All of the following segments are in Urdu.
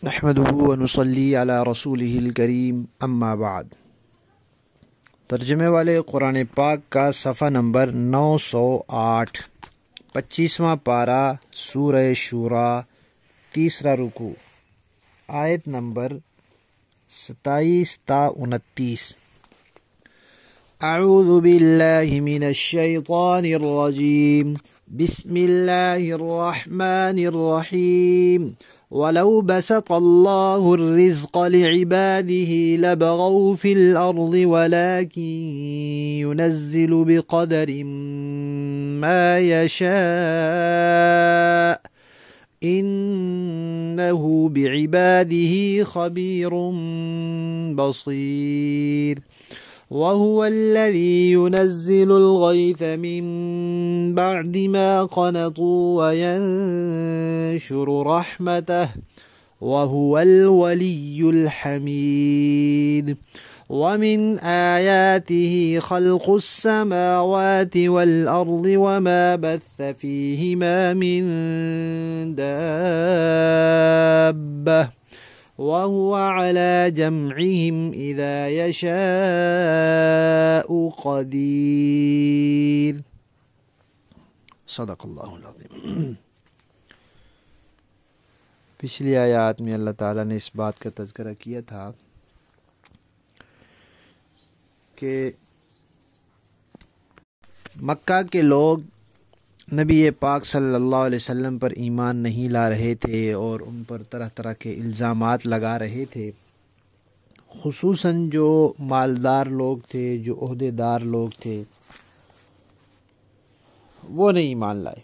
نحمده ونصلي علی رسولہ الکریم اما بعد۔ ترجمے والے قرآن پاک کا صفحہ نمبر 908، 25واں پارہ، سورہ شورى، تیسرا رکوع، آیت نمبر 27 تا 29۔ اعوذ باللہ من الشیطان الرجیم، بسم اللہ الرحمن الرحیم۔ وَلَوْ بَسَطَ اللَّهُ الرِّزْقَ لِعِبَادِهِ لَبَغَوْا فِي الْأَرْضِ وَلَكِنْ يُنَزِّلُ بِقَدَرٍ مَا يَشَاءُ إِنَّهُ بِعِبَادِهِ خَبِيرٌ بَصِيرٌ۔ وَهُوَ الَّذِي يُنَزِّلُ الْغَيْثَ مِن بَعْدِ مَا قَنَطُوا وَيَنشُرُ رَحْمَتَهُ وَهُوَ الْوَلِيُّ الْحَمِيدُ۔ وَمِنْ آيَاتِهِ خَلْقُ السَّمَاوَاتِ وَالْأَرْضِ وَمَا بَثَّ فِيهِمَا مِن دَابَّةٍ وَهُوَ عَلَى جَمْعِهِمْ إِذَا يَشَاءُ قَدِيرٌ۔ صدق اللہ العظیم۔ پچھلی آیات میں اللہ تعالیٰ نے اس بات کا تذکرہ کیا تھا کہ مکہ کے لوگ نبی پاک صلی اللہ علیہ وسلم پر ایمان نہیں لا رہے تھے اور ان پر طرح طرح کے الزامات لگا رہے تھے، خصوصاً جو مالدار لوگ تھے، جو عہدے دار لوگ تھے، وہ نہیں ایمان لائے۔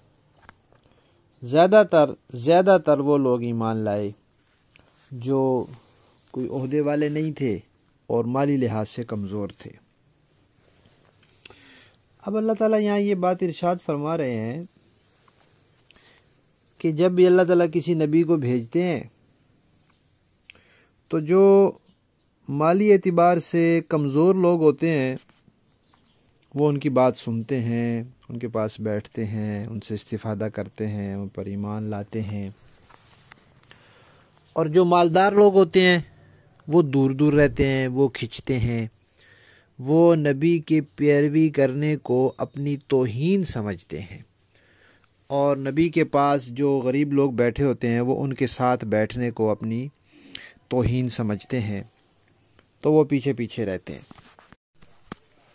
زیادہ تر وہ لوگ ایمان لائے جو کوئی عہدے والے نہیں تھے اور مالی لحاظ سے کمزور تھے۔ اب اللہ تعالیٰ یہاں یہ بات ارشاد فرما رہے ہیں کہ جب بھی اللہ تعالیٰ کسی نبی کو بھیجتے ہیں تو جو مالی اعتبار سے کمزور لوگ ہوتے ہیں وہ ان کی بات سنتے ہیں، ان کے پاس بیٹھتے ہیں، ان سے استفادہ کرتے ہیں، ان پر ایمان لاتے ہیں، اور جو مالدار لوگ ہوتے ہیں وہ دور دور رہتے ہیں، وہ کھنچتے ہیں، وہ نبی کی پیروی کرنے کو اپنی توہین سمجھتے ہیں، اور نبی کے پاس جو غریب لوگ بیٹھے ہوتے ہیں وہ ان کے ساتھ بیٹھنے کو اپنی توہین سمجھتے ہیں، تو وہ پیچھے پیچھے رہتے ہیں۔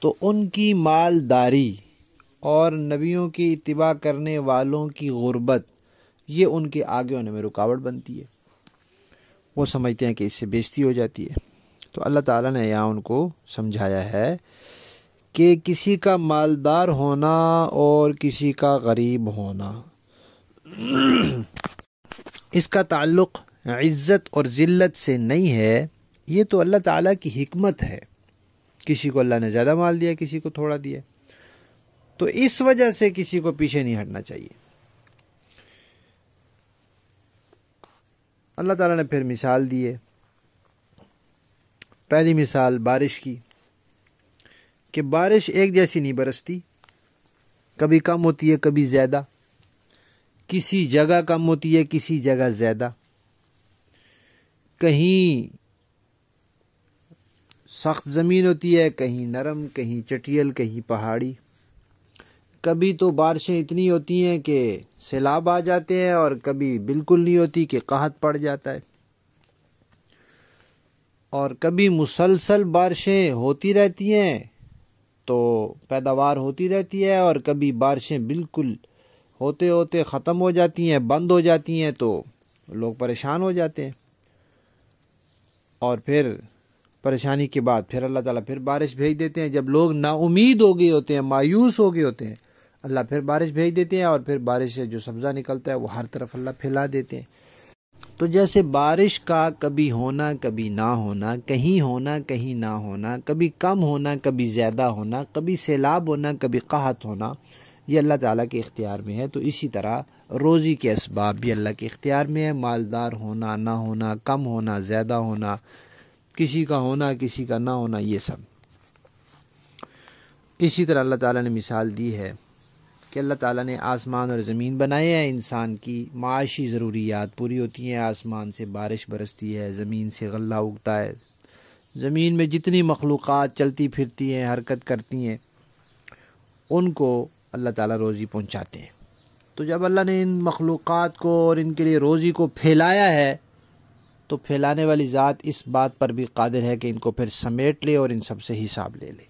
تو ان کی مالداری اور نبیوں کی اتباع کرنے والوں کی غربت، یہ ان کے آگے ہونے میں رکاوٹ بنتی ہے، وہ سمجھتے ہیں کہ اس سے بے عزتی ہو جاتی ہے۔ تو اللہ تعالیٰ نے یہاں ان کو سمجھایا ہے کہ کسی کا مالدار ہونا اور کسی کا غریب ہونا، اس کا تعلق عزت اور ذلت سے نہیں ہے، یہ تو اللہ تعالیٰ کی حکمت ہے۔ کسی کو اللہ نے زیادہ مال دیا، کسی کو تھوڑا دیا، تو اس وجہ سے کسی کو پیچھے نہیں ہٹنا چاہیے۔ اللہ تعالیٰ نے پھر مثال دی ہے۔ پہلی مثال بارش کی، کہ بارش ایک جیسی نہیں برستی، کبھی کم ہوتی ہے کبھی زیادہ، کسی جگہ کم ہوتی ہے کسی جگہ زیادہ، کہیں سخت زمین ہوتی ہے کہیں نرم، کہیں چٹیل، کہیں پہاڑی۔ کبھی تو بارشیں اتنی ہوتی ہیں کہ سیلاب آ جاتے ہیں، اور کبھی بالکل نہیں ہوتی کہ قحط پڑ جاتا ہے، اور کبھی مسلسل بارشیں ہوتی رہتی ہیں تو پیداوار ہوتی رہتی ہے، اور کبھی بارشیں بالکل ہوتے ہوتے ختم ہو جاتی ہیں، بند ہو جاتی ہیں، تو لوگ پریشان ہو جاتے ہیں۔ اور پھر پریشانی کے بعد پھر اللہ تعالیٰ پھر بارش بھیج دیتے ہیں۔ جب لوگ نا امید ہو گئے ہوتے ہیں، مایوس ہو گئے ہوتے ہیں، اللہ پھر بارش بھیج دیتے ہیں، اور پھر بارش سے جو سبزہ نکلتا ہے وہ ہر طرف اللہ پھیلا دیتے ہیں۔ تو جیسے بارش کا کبھی ہونا کبھی نہ ہونا، کہیں ہونا کہیں نہ ہونا، کبھی کم ہونا کبھی زیادہ ہونا، کبھی سیلاب ہونا کبھی قحط ہونا، یہ اللہ تعالیٰ کے اختیار میں ہے۔ تو اسی طرح روزی کے اسباب بھی اللہ کے اختیار میں ہے، مالدار ہونا نہ ہونا، کم ہونا زیادہ ہونا، کسی کا ہونا کسی کا نہ ہونا، یہ سب۔ اسی طرح اللہ تعالیٰ نے مثال دی ہے کہ اللہ تعالیٰ نے آسمان اور زمین بنائے ہیں، انسان کی معاشی ضروریات پوری ہوتی ہیں، آسمان سے بارش برستی ہے، زمین سے غلہ اگتا ہے، زمین میں جتنی مخلوقات چلتی پھرتی ہیں، حرکت کرتی ہیں، ان کو اللہ تعالیٰ روزی پہنچاتے ہیں۔ تو جب اللہ نے ان مخلوقات کو اور ان کے لیے روزی کو پھیلایا ہے تو پھیلانے والی ذات اس بات پر بھی قادر ہے کہ ان کو پھر سمیٹ لے اور ان سب سے حساب لے لے۔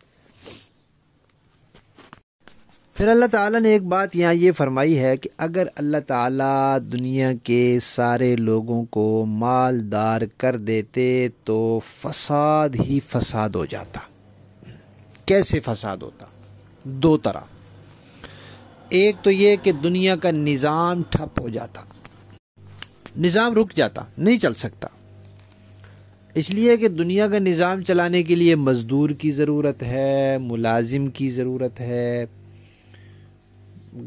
پھر اللہ تعالیٰ نے ایک بات یہاں یہ فرمائی ہے کہ اگر اللہ تعالیٰ دنیا کے سارے لوگوں کو مالدار کر دیتے تو فساد ہی فساد ہو جاتا۔ کیسے فساد ہوتا؟ دو طرح۔ ایک تو یہ کہ دنیا کا نظام ٹھپ ہو جاتا، نظام رک جاتا، نہیں چل سکتا، اس لیے کہ دنیا کا نظام چلانے کے لیے مزدور کی ضرورت ہے، ملازم کی ضرورت ہے۔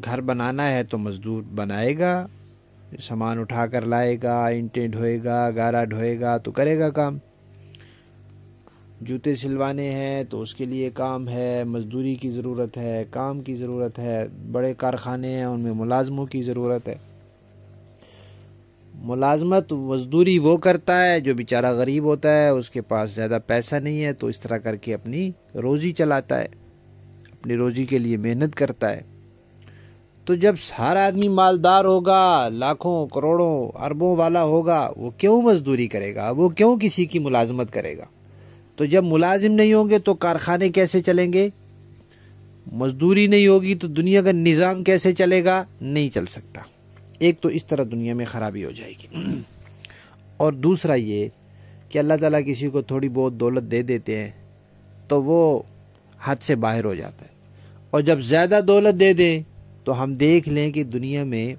گھر بنانا ہے تو مزدور بنائے گا، سامان اٹھا کر لائے گا، اینٹیں ڈھوئے گا، گارا ڈھوئے گا تو کرے گا کام۔ جوتے سلوانے ہیں تو اس کے لیے کام ہے، مزدوری کی ضرورت ہے، کام کی ضرورت ہے۔ بڑے کارخانے ہیں، ان میں ملازموں کی ضرورت ہے۔ ملازمت مزدوری وہ کرتا ہے جو بیچارہ غریب ہوتا ہے، اس کے پاس زیادہ پیسہ نہیں ہے، تو اس طرح کر کے اپنی روزی چلاتا ہے، اپنی روزی کے لیے محنت کرتا ہے۔ تو جب سارا آدمی مالدار ہوگا، لاکھوں کروڑوں اربوں والا ہوگا، وہ کیوں مزدوری کرے گا؟ وہ کیوں کسی کی ملازمت کرے گا؟ تو جب ملازم نہیں ہوں گے تو کارخانے کیسے چلیں گے؟ مزدوری نہیں ہوگی تو دنیا کا نظام کیسے چلے گا؟ نہیں چل سکتا۔ ایک تو اس طرح دنیا میں خرابی ہو جائے گی، اور دوسرا یہ کہ اللہ تعالیٰ کسی کو تھوڑی بہت دولت دے دیتے ہیں تو وہ حد سے باہر ہو جاتا ہے، اور جب زیادہ دولت دے دیں تو ہم دیکھ لیں کہ دنیا میں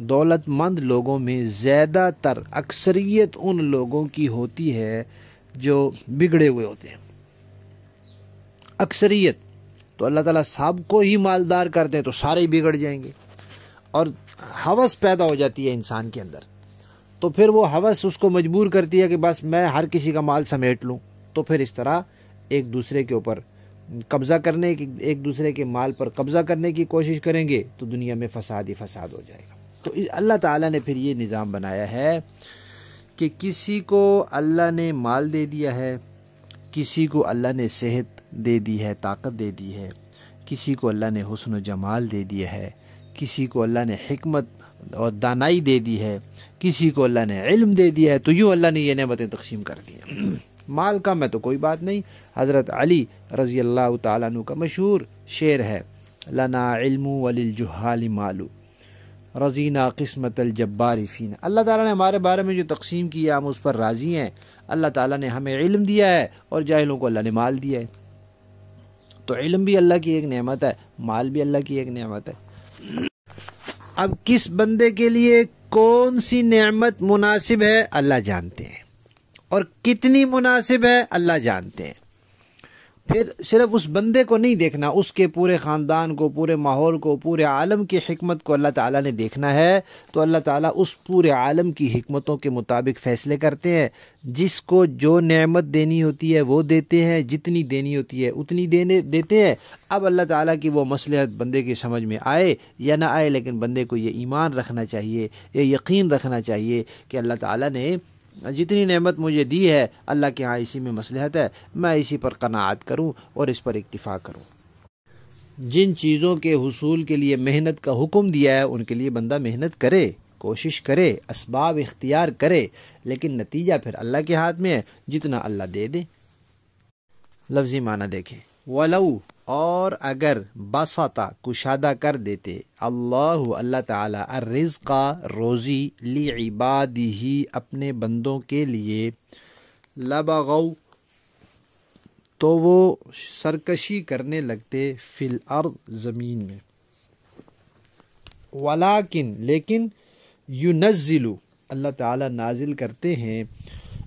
دولت مند لوگوں میں زیادہ تر اکثریت ان لوگوں کی ہوتی ہے جو بگڑے ہوئے ہوتے ہیں، اکثریت۔ تو اللہ تعالیٰ سب کو ہی مالدار کر دیں تو سارے ہی بگڑ جائیں گے، اور ہوس پیدا ہو جاتی ہے انسان کے اندر، تو پھر وہ ہوس اس کو مجبور کرتی ہے کہ بس میں ہر کسی کا مال سمیٹ لوں، تو پھر اس طرح ایک دوسرے کے اوپر قبضہ کرنے کی، ایک دوسرے کے مال پر قبضہ کرنے کی کوشش کریں گے تو دنیا میں فساد ہی فساد ہو جائے گا۔ تو اللہ تعالیٰ نے پھر یہ نظام بنایا ہے کہ کسی کو اللہ نے مال دے دیا ہے، کسی کو اللہ نے صحت دے دی ہے، طاقت دے دی ہے، کسی کو اللہ نے حسن و جمال دے دیا ہے، کسی کو اللہ نے حکمت اور دانائی دے دی ہے، کسی کو اللہ نے علم دے دیا ہے، تو یوں اللہ نے یہ نعمتیں تقسیم کر دی ہیں۔ مال کم ہے تو کوئی بات نہیں۔ حضرت علی رضی اللہ تعالیٰ عنہ کا مشہور شعر ہے، لنا علم وللجہال مالو رضینا قسمت الجبار فینا۔ اللہ تعالیٰ نے ہمارے بارے میں جو تقسیم کیا ہم اس پر راضی ہیں۔ اللہ تعالیٰ نے ہمیں علم دیا ہے اور جاہلوں کو اللہ نے مال دیا ہے، تو علم بھی اللہ کی ایک نعمت ہے، مال بھی اللہ کی ایک نعمت ہے۔ اب کس بندے کے لیے کون سی نعمت مناسب ہے اللہ جانتے ہیں، اور کتنی مناسب ہے اللہ جانتے ہیں۔ پھر صرف اس بندے کو نہیں دیکھنا، اس کے پورے خاندان کو، پورے ماحول کو، پورے عالم کی حکمت کو اللہ تعالیٰ نے دیکھنا ہے، تو اللہ تعالیٰ اس پورے عالم کی حکمتوں کے مطابق فیصلے کرتے ہیں۔ جس کو جو نعمت دینی ہوتی ہے وہ دیتے ہیں، جتنی دینی ہوتی ہے اتنی دیتے ہیں۔ اب اللہ تعالیٰ کی وہ مصلحت بندے کی سمجھ میں آئے یا نہ آئے، لیکن بندے کو یہ ایمان رکھنا چاہیے، یہ یقین رکھنا چاہیے کہ اللہ تعالیٰ نے جتنی نعمت مجھے دی ہے اللہ کے ہاں اسی میں مصلحت ہے، میں اسی پر قناعت کروں اور اس پر اکتفا کروں۔ جن چیزوں کے حصول کے لیے محنت کا حکم دیا ہے ان کے لیے بندہ محنت کرے، کوشش کرے، اسباب اختیار کرے، لیکن نتیجہ پھر اللہ کے ہاتھ میں ہے، جتنا اللہ دے دے۔ لفظی معنی دیکھیں، وَلَوْ، اور اگر بسطا، کشادہ کر دیتے، اللہ تعالی، الرزق، روزی، لعبادہ، اپنے بندوں کے لیے، لبغوا، تو وہ سرکشی کرنے لگتے، فی الارض، زمین میں، ولیکن، لیکن، ینزل، اللہ تعالی نازل کرتے ہیں،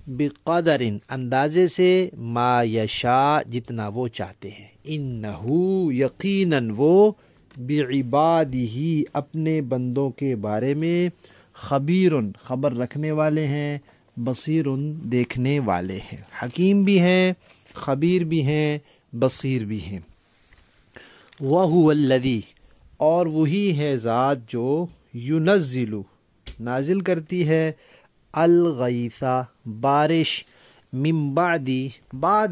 بقدر، اندازے سے، ما یشاء، جتنا وہ چاہتے ہیں، انہو، یقیناً وہ، بعبادہ، اپنے بندوں کے بارے میں، خبیر، خبر رکھنے والے ہیں، بصیر، دیکھنے والے ہیں، حکیم بھی ہیں، خبیر بھی ہیں، بصیر بھی ہیں۔ وَهُوَ الَّذِي، اور وہی ہے ذات جو ینزل نازل کرتی ہے الغیث بارش من بعد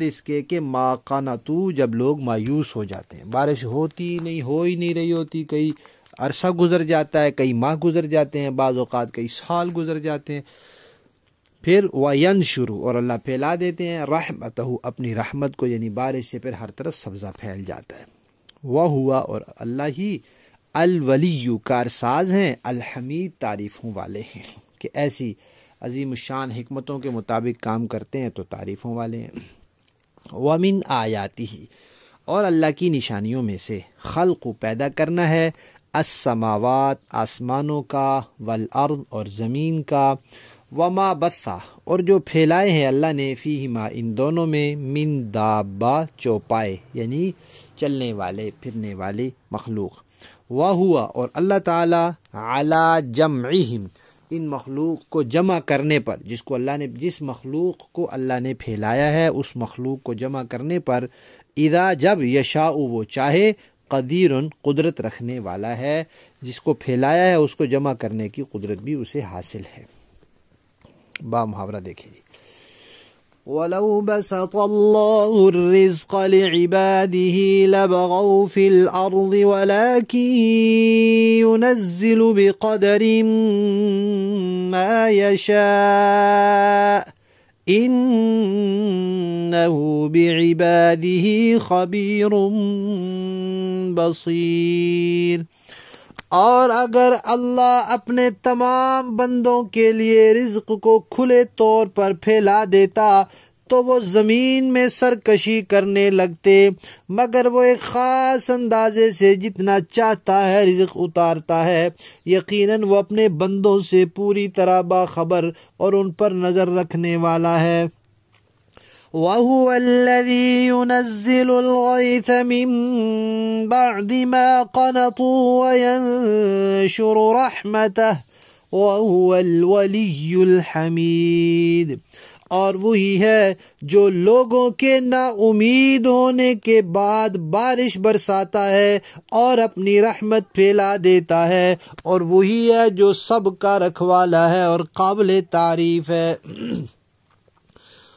اس کے کہ ما قنطوا جب لوگ مایوس ہو جاتے ہیں. بارش ہوتی نہیں، ہو ہی نہیں رہی ہوتی، کئی عرصہ گزر جاتا ہے، کئی ماہ گزر جاتے ہیں، بعض اوقات کئی سال گزر جاتے ہیں. پھر وینشر اور اللہ پھیلا دیتے ہیں رحمتہ اپنی رحمت کو، یعنی بارش سے پھر ہر طرف سبزہ پھیل جاتا ہے. وہوا اور اللہ ہی الولی کارساز ہیں، الحمید تعریفوں والے ہیں کہ ایسی عظیم الشان حکمتوں کے مطابق کام کرتے ہیں تو تعریفوں والے ہیں. ومن آیاتہ اور اللہ کی نشانیوں میں سے خلق پیدا کرنا ہے السماوات آسمانوں کا والارض اور زمین کا وما بثا اور جو پھیلائے ہیں اللہ نے فیہما ان دونوں میں من دابہ چوپائے یعنی چلنے والے پھرنے والی مخلوق. وہوا اور اللہ تعالی علی جمعہم ان مخلوق کو جمع کرنے پر، جس مخلوق کو اللہ نے پھیلایا ہے اس مخلوق کو جمع کرنے پر اذا جب یشاء وہ چاہے قدیر قدرت رکھنے والا ہے. جس کو پھیلایا ہے اس کو جمع کرنے کی قدرت بھی اسے حاصل ہے. با محاورہ دیکھیں جی. وَلَوْ بَسَطَ اللَّهُ الرِّزْقَ لِعِبَادِهِ لَبَغَوْا فِي الْأَرْضِ وَلَكِنْ يُنَزِّلُ بِقَدَرٍ مَا يَشَاءُ إِنَّهُ بِعِبَادِهِ خَبِيرٌ بَصِيرٌ. اور اگر اللہ اپنے تمام بندوں کے لیے رزق کو کھلے طور پر پھیلا دیتا تو وہ زمین میں سرکشی کرنے لگتے، مگر وہ ایک خاص اندازے سے جتنا چاہتا ہے رزق اتارتا ہے. یقیناً وہ اپنے بندوں سے پوری طرح باخبر اور ان پر نظر رکھنے والا ہے. وَهُوَ الَّذِي يُنَزِّلُ الْغَيْثَ مِن بَعْدِ مَا قَنَطُوا وَيَنشُرُ رَحْمَتَهُ وَهُوَ الْوَلِيُّ الْحَمِيدُ. اور وہی ہے جو لوگوں کے نا امید ہونے کے بعد بارش برساتا ہے اور اپنی رحمت پھیلا دیتا ہے، اور وہی ہے جو سب کا رکھوالا ہے اور قابل تعریف ہے.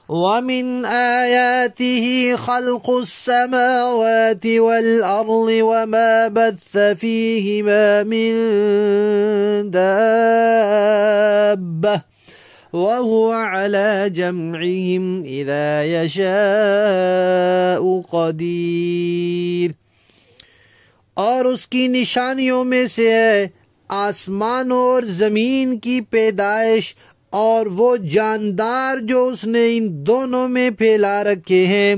وَمِنْ آيَاتِهِ خَلْقُ السَّمَاوَاتِ وَالْأَرْضِ وَمَا بَثَّ فِيهِمَا مِنْ دَابَّةٍ وَهُوَ عَلَى جَمْعِهِمْ إِذَا يَشَاءُ قَدِيرٌ. اور اس کی نشانیوں میں سے ہے آسمان اور زمین کی پیدائش اور وہ جاندار جو اس نے ان دونوں میں پھیلا رکھے ہیں،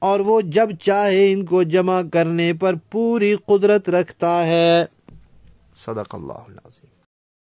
اور وہ جب چاہے ان کو جمع کرنے پر پوری قدرت رکھتا ہے. صدق اللہ العظیم.